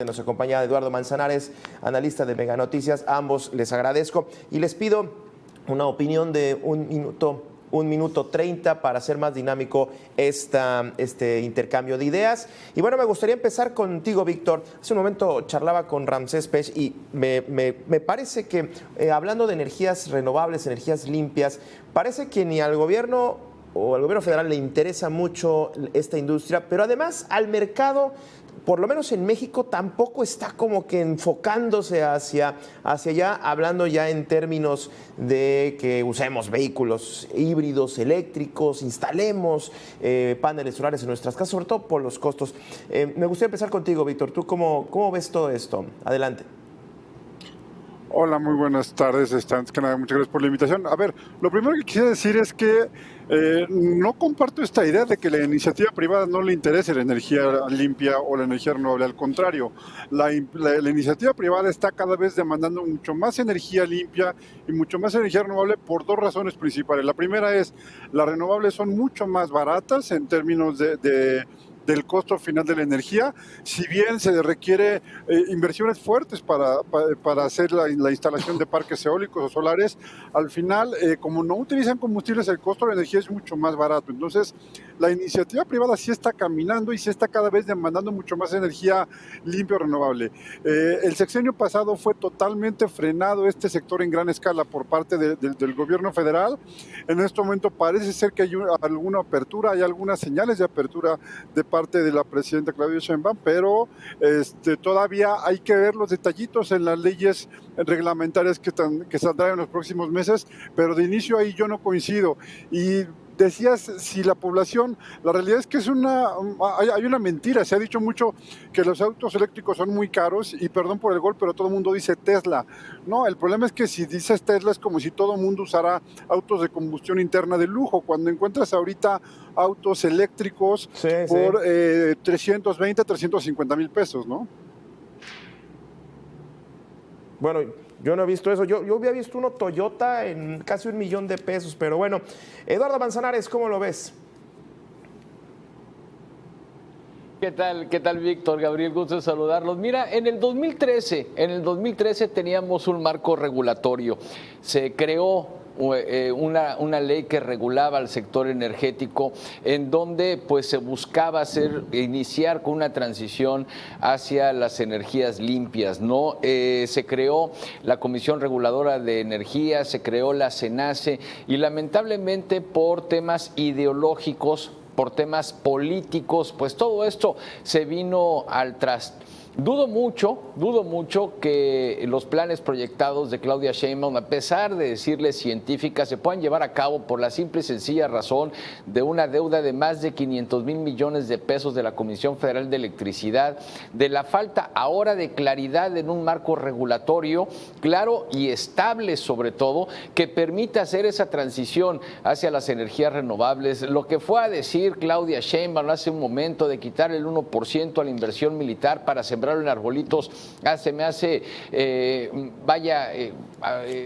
nos acompaña Eduardo Manzanares, analista de Mega Noticias. A ambos les agradezco y les pido una opinión de 1 minuto 30 para hacer más dinámico este intercambio de ideas. Y bueno, me gustaría empezar contigo, Víctor. Hace un momento charlaba con Ramsés Pech y me parece que hablando de energías renovables, energías limpias, parece que ni al gobierno o al gobierno federal le interesa mucho esta industria, pero además al mercado, por lo menos en México, tampoco está como que enfocándose hacia allá, hablando ya en términos de que usemos vehículos híbridos, eléctricos, instalemos paneles solares en nuestras casas, sobre todo por los costos. Me gustaría empezar contigo, Víctor. ¿Tú cómo ves todo esto? Adelante. Hola, muy buenas tardes. Antes que nada, muchas gracias por la invitación. A ver, lo primero que quisiera decir es que no comparto esta idea de que la iniciativa privada no le interese la energía limpia o la energía renovable. Al contrario, la iniciativa privada está cada vez demandando mucho más energía limpia y mucho más energía renovable por dos razones principales. La primera es, las renovables son mucho más baratas en términos del costo final de la energía, si bien se requiere inversiones fuertes para hacer la instalación de parques eólicos o solares, al final, como no utilizan combustibles, el costo de la energía es mucho más barato. Entonces, la iniciativa privada sí está caminando y sí está cada vez demandando mucho más energía limpia o renovable. El sexenio pasado fue totalmente frenado este sector en gran escala por parte del gobierno federal. En este momento parece ser que hay alguna apertura, hay algunas señales de apertura de parte de la presidenta Claudia Sheinbaum, pero todavía hay que ver los detallitos en las leyes reglamentarias que saldrán en los próximos meses, pero de inicio ahí yo no coincido. Y decías, si la población, la realidad es que hay una mentira. Se ha dicho mucho que los autos eléctricos son muy caros y perdón por el gol, pero todo el mundo dice Tesla. No, el problema es que si dices Tesla es como si todo el mundo usara autos de combustión interna de lujo. Cuando encuentras ahorita autos eléctricos por 320, 350 mil pesos, ¿no? Bueno, yo no he visto eso. Yo había visto uno Toyota en casi $1,000,000, pero bueno. Eduardo Manzanares, ¿cómo lo ves? ¿Qué tal, Víctor? Gabriel, gusto de saludarlos. Mira, en el 2013 teníamos un marco regulatorio. Se creó una ley que regulaba el sector energético, en donde pues se buscaba iniciar con una transición hacia las energías limpias, ¿no? Se creó la Comisión Reguladora de Energía, se creó la CENACE y lamentablemente por temas ideológicos, por temas políticos, pues todo esto se vino al traste. Dudo mucho que los planes proyectados de Claudia Sheinbaum, a pesar de decirles científicas, se puedan llevar a cabo por la simple y sencilla razón de una deuda de más de 500,000 millones de pesos de la Comisión Federal de Electricidad, de la falta ahora de claridad en un marco regulatorio claro y estable, sobre todo, que permita hacer esa transición hacia las energías renovables. Lo que fue a decir Claudia Sheinbaum hace un momento de quitar el 1% a la inversión militar para sembrar en arbolitos, se me hace,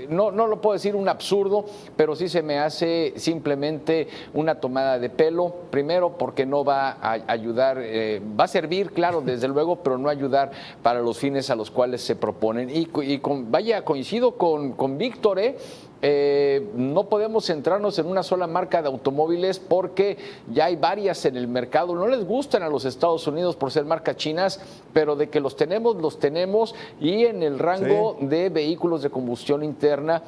no lo puedo decir un absurdo, pero sí se me hace simplemente una tomada de pelo, primero porque no va a ayudar, va a servir, claro, desde luego, pero no ayudar para los fines a los cuales se proponen. Coincido con Víctor, no podemos centrarnos en una sola marca de automóviles porque ya hay varias en el mercado. No les gustan a los Estados Unidos por ser marcas chinas, pero de que los tenemos y en el rango de vehículos de combustión interna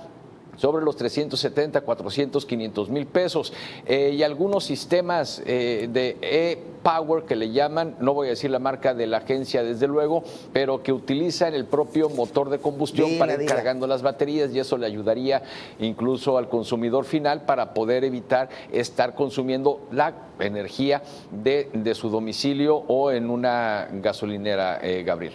sobre los 370, 400, 500 mil pesos y algunos sistemas de e-Power que le llaman, no voy a decir la marca de la agencia desde luego, pero que utilizan el propio motor de combustión para ir cargando las baterías y eso le ayudaría incluso al consumidor final para poder evitar estar consumiendo la energía de su domicilio o en una gasolinera, Gabriel.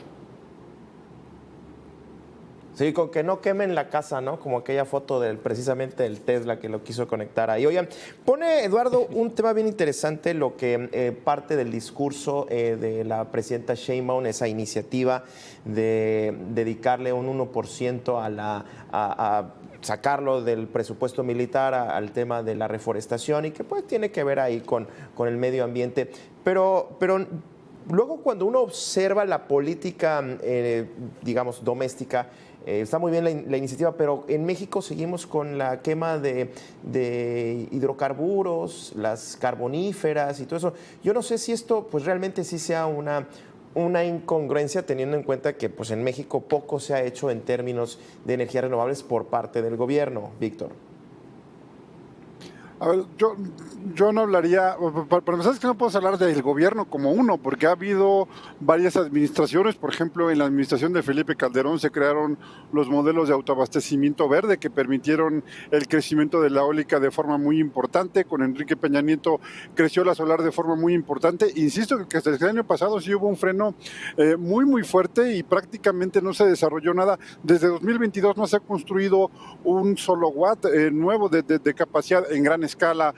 Sí, con que no quemen la casa, ¿no? Como aquella foto precisamente del Tesla que lo quiso conectar ahí. Oigan, pone Eduardo un tema bien interesante, lo que parte del discurso de la presidenta Sheinbaum, esa iniciativa de dedicarle un 1% a sacarlo del presupuesto militar al tema de la reforestación y que pues tiene que ver ahí con el medio ambiente. Pero luego cuando uno observa la política, digamos, doméstica, está muy bien la iniciativa, pero en México seguimos con la quema de hidrocarburos, las carboníferas y todo eso. Yo no sé si esto pues realmente sí sea una incongruencia, teniendo en cuenta que pues en México poco se ha hecho en términos de energías renovables por parte del gobierno, Víctor. A ver, yo no hablaría, para empezar es que no puedo hablar del gobierno como uno, porque ha habido varias administraciones. Por ejemplo, en la administración de Felipe Calderón se crearon los modelos de autoabastecimiento verde que permitieron el crecimiento de la eólica de forma muy importante. Con Enrique Peña Nieto creció la solar de forma muy importante. Insisto que hasta el año pasado sí hubo un freno muy fuerte y prácticamente no se desarrolló nada. Desde 2022 no se ha construido un solo watt nuevo de capacidad en gran escala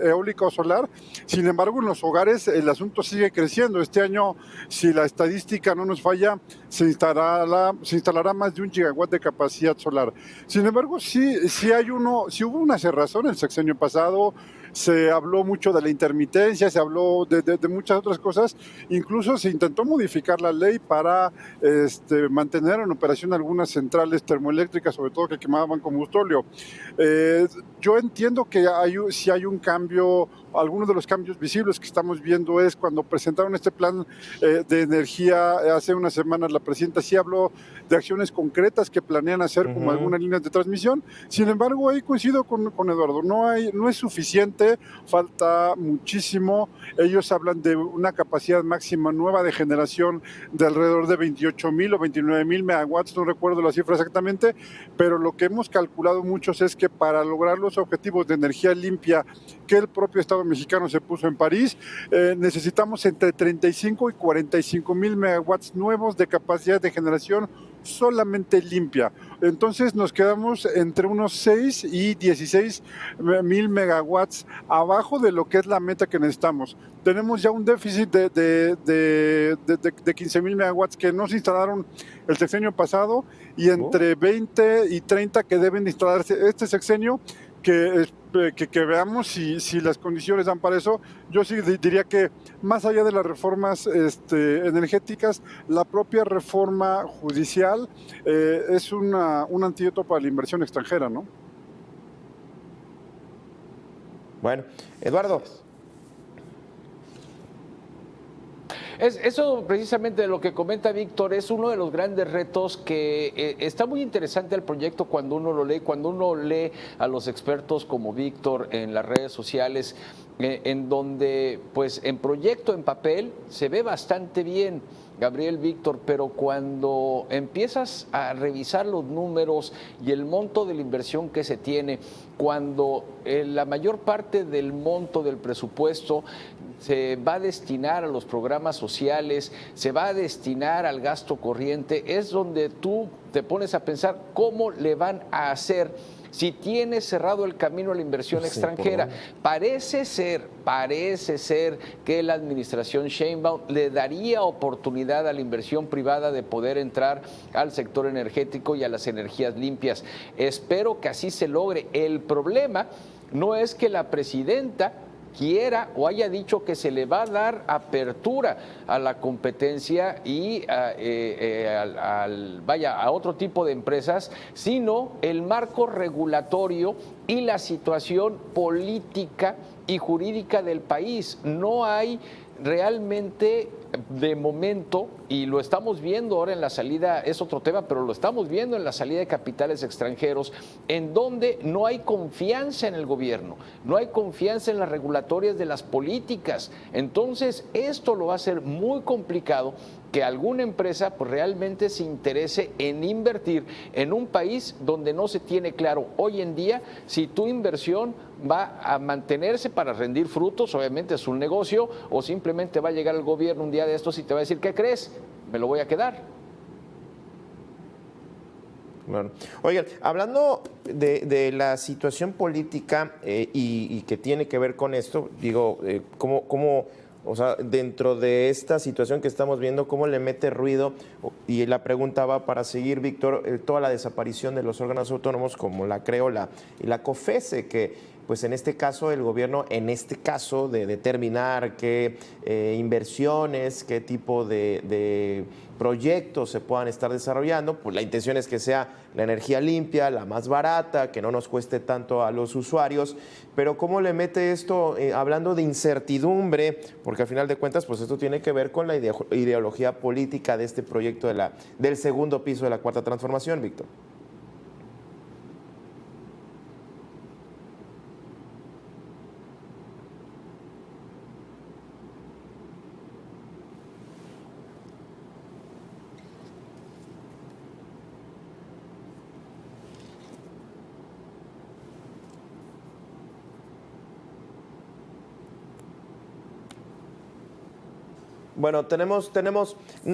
eólica o solar. Sin embargo, en los hogares el asunto sigue creciendo. Este año, si la estadística no nos falla, se instalará más de 1 gigawatt de capacidad solar. Sin embargo, sí hubo una cerrazón el sexenio pasado. Se habló mucho de la intermitencia, se habló de muchas otras cosas. Incluso se intentó modificar la ley para mantener en operación algunas centrales termoeléctricas, sobre todo que quemaban combustible. Yo entiendo que si hay un cambio. Algunos de los cambios visibles que estamos viendo es cuando presentaron este plan de energía hace unas semanas, la presidenta sí habló de acciones concretas que planean hacer, como algunas líneas de transmisión. Sin embargo, ahí coincido con Eduardo, no es suficiente, falta muchísimo. Ellos hablan de una capacidad máxima nueva de generación de alrededor de 28,000 o 29,000 megawatts, no recuerdo la cifra exactamente, pero lo que hemos calculado muchos es que para lograr los objetivos de energía limpia que el propio Estado mexicano se puso en París, necesitamos entre 35 y 45,000 megawatts nuevos de capacidad de generación solamente limpia. Entonces nos quedamos entre unos 6 y 16,000 megawatts abajo de lo que es la meta que necesitamos. Tenemos ya un déficit de 15,000 megawatts que no se instalaron el sexenio pasado y entre 20 y 30 que deben instalarse este sexenio, que veamos si las condiciones dan para eso. Yo sí diría que más allá de las reformas energéticas, la propia reforma judicial es un antídoto para la inversión extranjera, ¿no? Bueno, Eduardo. Eso precisamente de lo que comenta Víctor es uno de los grandes retos que está muy interesante el proyecto cuando uno lee a los expertos como Víctor en las redes sociales, en donde pues en proyecto, en papel, se ve bastante bien, Gabriel, Víctor, pero cuando empiezas a revisar los números y el monto de la inversión que se tiene, cuando la mayor parte del monto del presupuesto se va a destinar a los programas sociales, se va a destinar al gasto corriente, es donde tú te pones a pensar cómo le van a hacer si tiene cerrado el camino a la inversión extranjera. Parece ser que la administración Sheinbaum le daría oportunidad a la inversión privada de poder entrar al sector energético y a las energías limpias. Espero que así se logre. El problema no es que la presidenta quiera o haya dicho que se le va a dar apertura a la competencia y a otro tipo de empresas, sino el marco regulatorio y la situación política y jurídica del país. No hay realmente de momento, y lo estamos viendo ahora en la salida, es otro tema, pero lo estamos viendo en la salida de capitales extranjeros, en donde no hay confianza en el gobierno, no hay confianza en las regulatorias de las políticas. Entonces, esto lo va a hacer muy complicado que alguna empresa pues, realmente se interese en invertir en un país donde no se tiene claro hoy en día si tu inversión va a mantenerse para rendir frutos, obviamente es un negocio, o simplemente va a llegar el gobierno un día de estos y te va a decir, ¿qué crees? Me lo voy a quedar. Bueno, oigan, hablando de la situación política y que tiene que ver con esto, digo, ¿cómo o sea, dentro de esta situación que estamos viendo, cómo le mete ruido? Y la pregunta va para seguir, Víctor, toda la desaparición de los órganos autónomos como la CREO y la COFESE, que pues en este caso el gobierno, de determinar qué inversiones, qué tipo de proyectos se puedan estar desarrollando, pues la intención es que sea la energía limpia, la más barata, que no nos cueste tanto a los usuarios, pero ¿cómo le mete esto, hablando de incertidumbre? Porque al final de cuentas, pues esto tiene que ver con la ideología política de este proyecto del segundo piso de la Cuarta Transformación, Víctor. Bueno,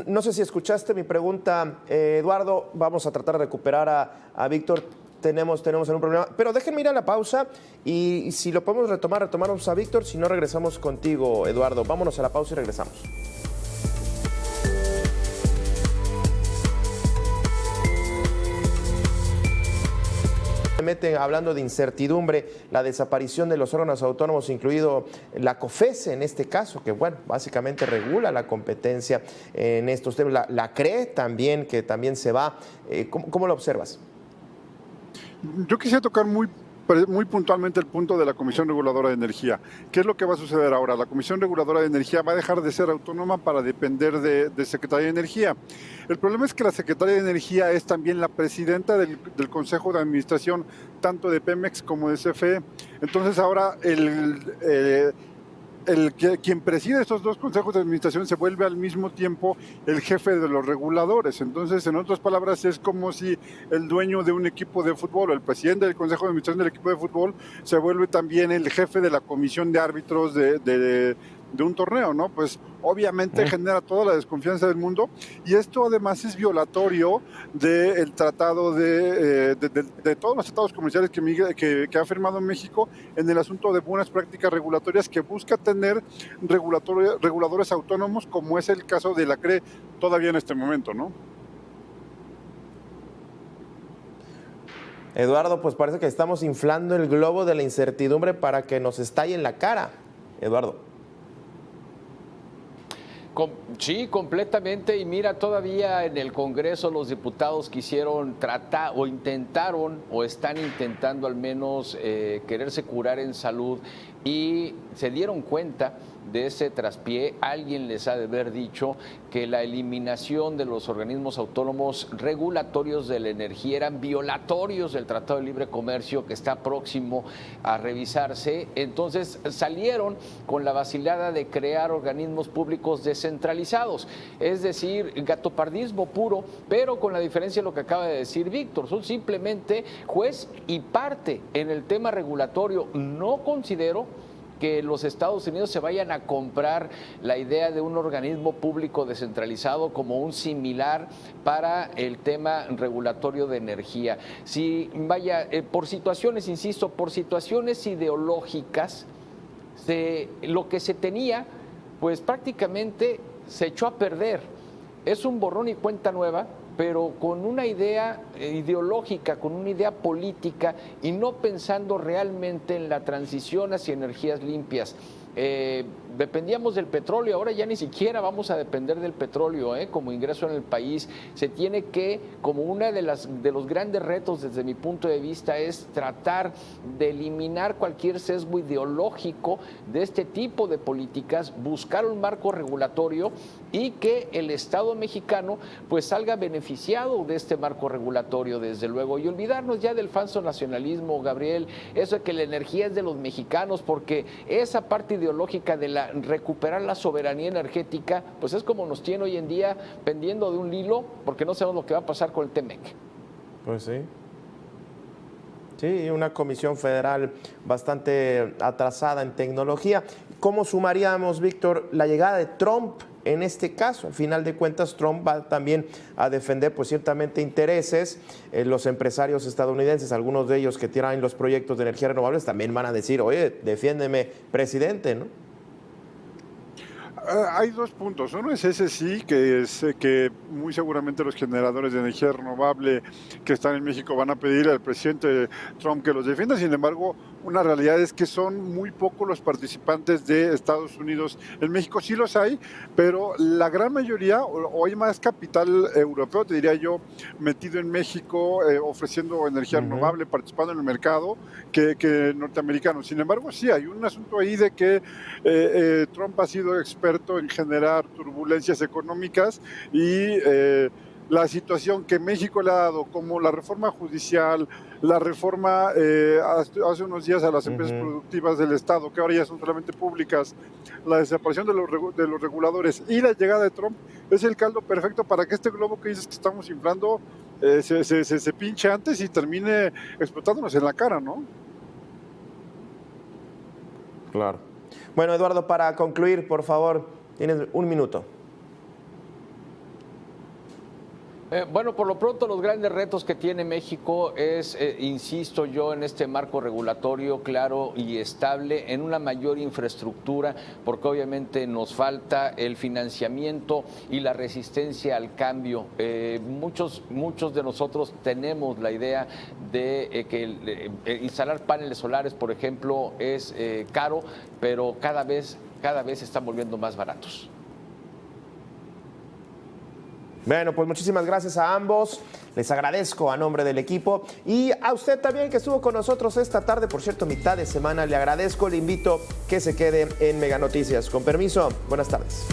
no sé si escuchaste mi pregunta, Eduardo, vamos a tratar de recuperar a Víctor, tenemos algún problema, pero déjenme ir a la pausa y si lo podemos retomamos a Víctor, si no regresamos contigo, Eduardo, vámonos a la pausa y regresamos. Meten hablando de incertidumbre, la desaparición de los órganos autónomos, incluido la COFESE en este caso, que bueno, básicamente regula la competencia en estos temas, la CRE también, que también se va. ¿Cómo lo observas? Yo quisiera tocar muy puntualmente el punto de la Comisión Reguladora de Energía. ¿Qué es lo que va a suceder ahora? La Comisión Reguladora de Energía va a dejar de ser autónoma para depender de Secretaría de Energía. El problema es que la Secretaría de Energía es también la presidenta del Consejo de Administración, tanto de Pemex como de CFE. Entonces ahora quien preside estos dos consejos de administración se vuelve al mismo tiempo el jefe de los reguladores. Entonces, en otras palabras, es como si el dueño de un equipo de fútbol, o el presidente del consejo de administración del equipo de fútbol, se vuelve también el jefe de la comisión de árbitros de un torneo, ¿no? Pues obviamente genera toda la desconfianza del mundo, y esto además es violatorio del tratado de todos los tratados comerciales que ha firmado México en el asunto de buenas prácticas regulatorias, que busca tener reguladores autónomos, como es el caso de la CRE todavía en este momento, ¿no? Eduardo, pues parece que estamos inflando el globo de la incertidumbre para que nos estalle en la cara, Eduardo. Sí, completamente. Y mira, todavía en el Congreso los diputados quisieron tratar o intentaron o están intentando al menos quererse curar en salud, y se dieron cuenta de ese traspié. Alguien les ha de haber dicho que la eliminación de los organismos autónomos regulatorios de la energía eran violatorios del Tratado de Libre Comercio, que está próximo a revisarse. Entonces salieron con la vacilada de crear organismos públicos descentralizados, es decir, gatopardismo puro, pero con la diferencia de lo que acaba de decir Víctor: son simplemente juez y parte en el tema regulatorio. No considero que los Estados Unidos se vayan a comprar la idea de un organismo público descentralizado como un similar para el tema regulatorio de energía. Si por situaciones, insisto, por situaciones ideológicas, lo que se tenía, pues prácticamente se echó a perder. Es un borrón y cuenta nueva, pero con una idea ideológica, con una idea política, y no pensando realmente en la transición hacia energías limpias. Dependíamos del petróleo, ahora ya ni siquiera vamos a depender del petróleo como ingreso en el país. Se tiene que, como una de los grandes retos desde mi punto de vista, es tratar de eliminar cualquier sesgo ideológico de este tipo de políticas, buscar un marco regulatorio y que el Estado mexicano pues salga beneficiado de este marco regulatorio, desde luego, y olvidarnos ya del falso nacionalismo, Gabriel, eso de que la energía es de los mexicanos, porque esa parte ideológica de recuperar la soberanía energética, pues es como nos tiene hoy en día pendiendo de un hilo, porque no sabemos lo que va a pasar con el TEMEC. Pues sí. Sí, una comisión federal bastante atrasada en tecnología. ¿Cómo sumaríamos, Víctor, la llegada de Trump en este caso? Al final de cuentas, Trump va también a defender pues ciertamente intereses. Los empresarios estadounidenses, algunos de ellos que tienen los proyectos de energía renovables, también van a decir: oye, defiéndeme, presidente, ¿no? Hay dos puntos. Uno es ese, sí, que es que muy seguramente los generadores de energía renovable que están en México van a pedir al presidente Trump que los defienda. Sin embargo, una realidad es que son muy pocos los participantes de Estados Unidos. En México sí los hay, pero la gran mayoría, o hay más capital europeo, te diría yo, metido en México, ofreciendo energía renovable, participando en el mercado, que norteamericanos. Sin embargo, sí, hay un asunto ahí de que Trump ha sido experto en generar turbulencias económicas y la situación que México le ha dado, como la reforma judicial, la reforma hace unos días a las empresas productivas del Estado, que ahora ya son solamente públicas, la desaparición de los reguladores y la llegada de Trump, es el caldo perfecto para que este globo que dices que estamos inflando se pinche antes y termine explotándonos en la cara, ¿no? Claro. Bueno, Eduardo, para concluir, por favor, tienes un minuto. Bueno, por lo pronto los grandes retos que tiene México es, insisto yo, en este marco regulatorio claro y estable, en una mayor infraestructura, porque obviamente nos falta el financiamiento y la resistencia al cambio. Muchos de nosotros tenemos la idea de que instalar paneles solares, por ejemplo, es caro, pero cada vez se están volviendo más baratos. Bueno, pues muchísimas gracias a ambos. Les agradezco a nombre del equipo y a usted también que estuvo con nosotros esta tarde. Por cierto, mitad de semana, le agradezco. Le invito que se quede en Mega Noticias. Con permiso, buenas tardes.